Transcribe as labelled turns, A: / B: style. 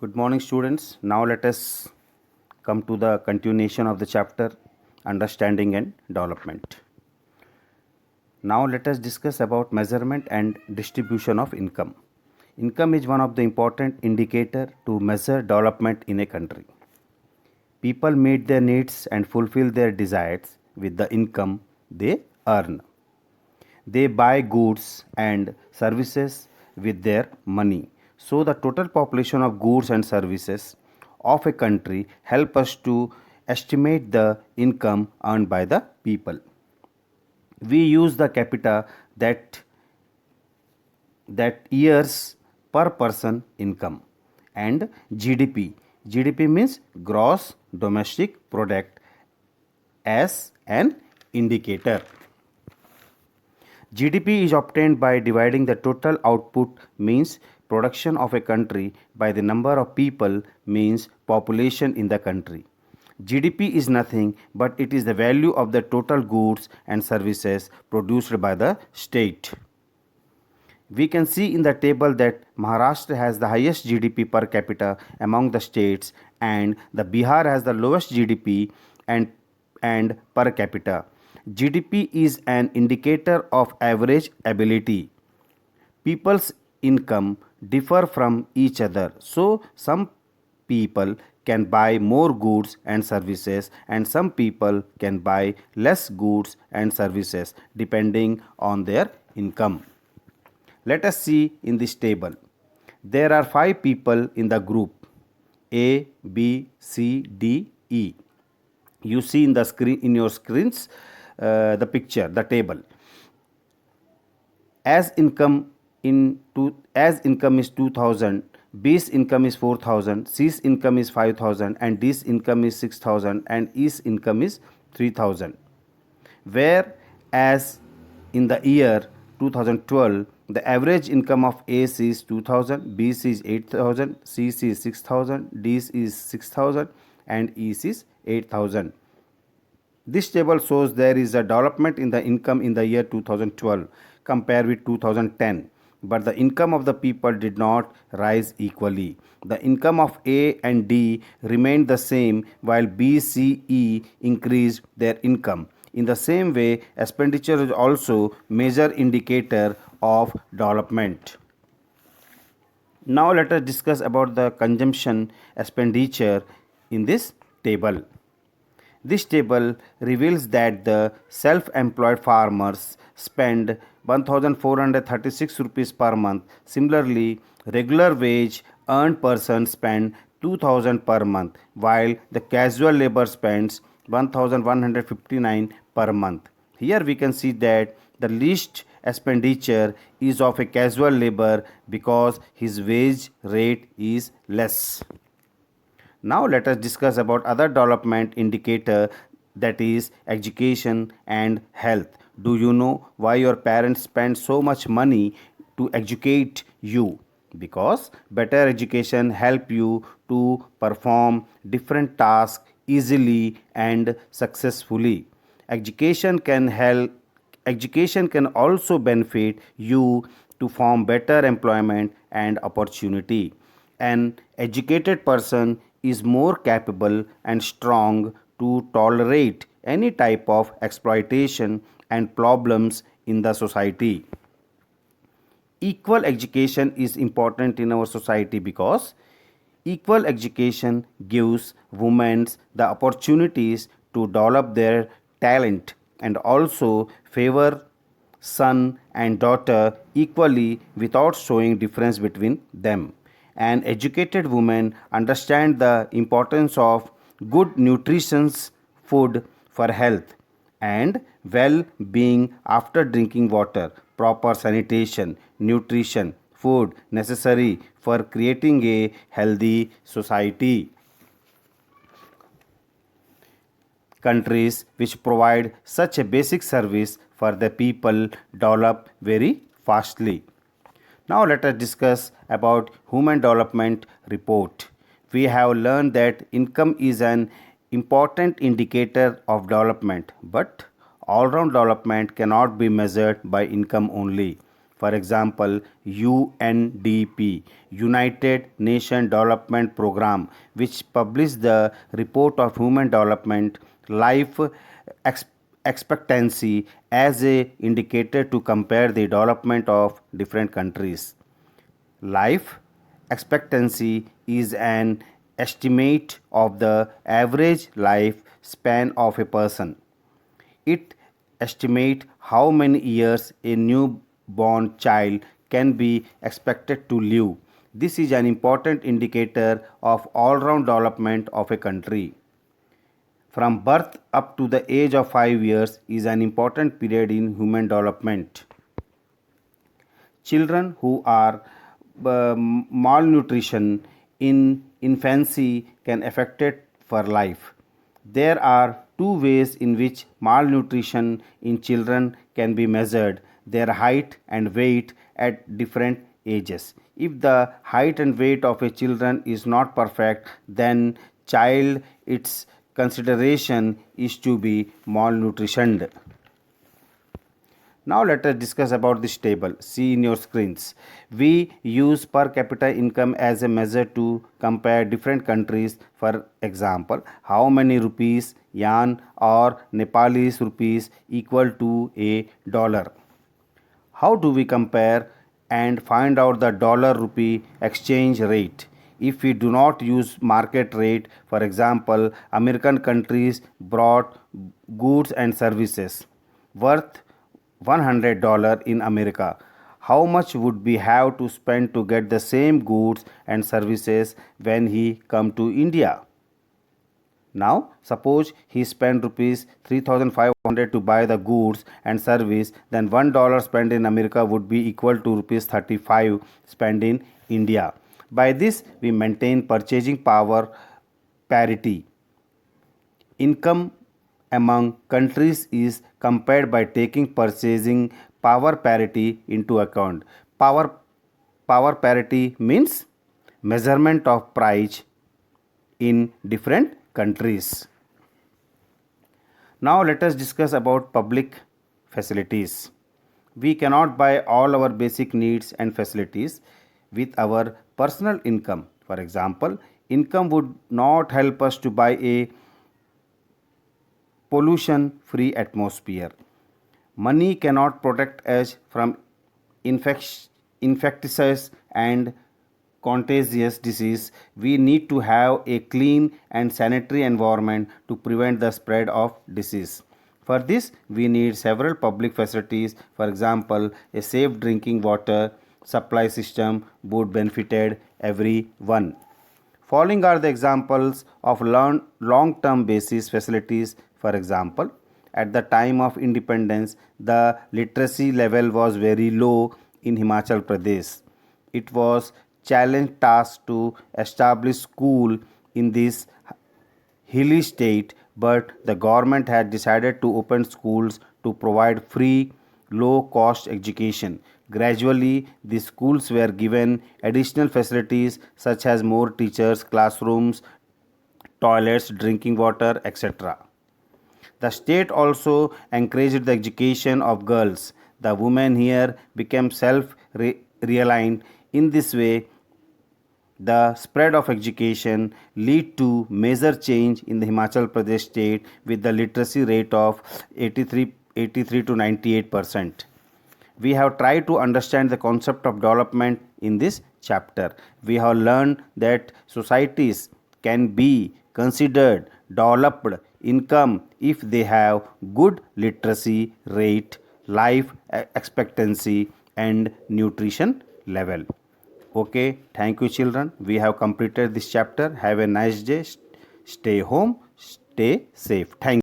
A: Good morning, students. Now let us come to the continuation of the chapter Understanding and Development. Now let us discuss about measurement and distribution of income. Income is one of the important indicator to measure development in a country. People meet their needs and fulfill their desires with the income they earn. They buy goods and services with their money. So the total population of goods and services of a country help us to estimate the income earned by the people. We use the capita that years per person income and GDP. GDP means gross domestic product as an indicator. GDP is obtained by dividing the total output means production of a country by the number of people means population in the country. GDP is nothing but it is the value of the total goods and services produced by the state. We can see in the table that Maharashtra has the highest GDP per capita among the states and the Bihar has the lowest GDP and per capita. GDP is an indicator of average ability. People's income differ from each other. So some people can buy more goods and services and some people can buy less goods and services depending on their income. Let us see in this table. There are 5 people in the group A, B, C, D, E. You see in the screen in your screens the picture, the table. As income is 2000, B's income is 4000, C's income is 5000 and D's income is 6000 and E's income is 3000. Whereas in the year 2012 the average income of A is 2000, B is 8000, C is 6000, D is 6000 and E is 8000. This table shows there is a development in the income in the year 2012 compared with 2010, but the income of the people did not rise equally. The income of A and D remained the same while B, C, E increased their income. In the same way, expenditure is also major indicator of development. Now let us discuss about the consumption expenditure in this table. This table reveals that the self-employed farmers spend 1436 rupees per month. Similarly, regular wage earned person spend 2000 per month while the casual labor spends 1159 per month. Here we can see that the least expenditure is of a casual labor because his wage rate is less. Now let us discuss about other development indicator, that is education and health. Do you know why your parents spend so much money to educate you? Because better education help you to perform different tasks easily and successfully. Education can help Education can also benefit you to form better employment and opportunity. An educated person is more capable and strong to tolerate any type of exploitation and problems in the society. Equal education is important in our society because equal education gives women the opportunities to develop their talent and also favor son and daughter equally without showing difference between them. An educated woman understands the importance of good nutritious food for health and well-being after drinking water, proper sanitation, nutrition, food necessary for creating a healthy society. Countries which provide such a basic service for the people develop very fastly. Now let us discuss about Human Development Report. We have learned that income is an important indicator of development, but all-round development cannot be measured by income only. For example, UNDP, United Nations Development Program, which published the report of human development life ex- expectancy as a indicator to compare the development of different countries. Life expectancy is an estimate of the average life span of a person. It estimates how many years a newborn child can be expected to live. This is an important indicator of all round development of a country. From birth up to the age of 5 years is an important period in human development. Children who are malnutrition in infancy can affect it for life. There are two ways in which malnutrition in children can be measured: their height and weight at different ages. If the height and weight of a children is not perfect, then child its consideration is to be malnutritioned. Now let us discuss about this table. See in your screens. We use per capita income as a measure to compare different countries. For example, how many rupees, yuan or Nepalese rupees equal to a dollar. How do we compare and find out the dollar rupee exchange rate? If we do not use market rate, for example, American countries brought goods and services worth $100 in America. How much would we have to spend to get the same goods and services when he come to India? Now, suppose he spent rupees 3,500 to buy the goods and service, then $1 spent in America would be equal to rupees 35 spent in India. By this, we maintain purchasing power parity. Income among countries is compared by taking purchasing power parity into account. Power parity means measurement of price in different countries. Now let us discuss about public facilities. We cannot buy all our basic needs and facilities with our personal income. For example, income would not help us to buy a pollution free atmosphere. Money cannot protect us from infectious and contagious disease. We need to have a clean and sanitary environment to prevent the spread of disease. For this, we need several public facilities. For example, a safe drinking water supply system would benefit everyone. Following are the examples of long-term basis facilities. For example, at the time of independence, the literacy level was very low in Himachal Pradesh. It was challenge task to establish school in this hilly state, but the government had decided to open schools to provide free, low cost education. Gradually, the schools were given additional facilities such as more teachers, classrooms, toilets, drinking water, etc. The state also encouraged the education of girls. The women here became self reliant. In this way, the spread of education lead to major change in the Himachal Pradesh state with the literacy rate of 83 to 98%. We have tried to understand the concept of development in this chapter. We have learned that societies can be considered developed income if they have good literacy rate, life expectancy and nutrition level. Okay, thank you children. We have completed this chapter. Have a nice day. Stay home, stay safe. Thank you.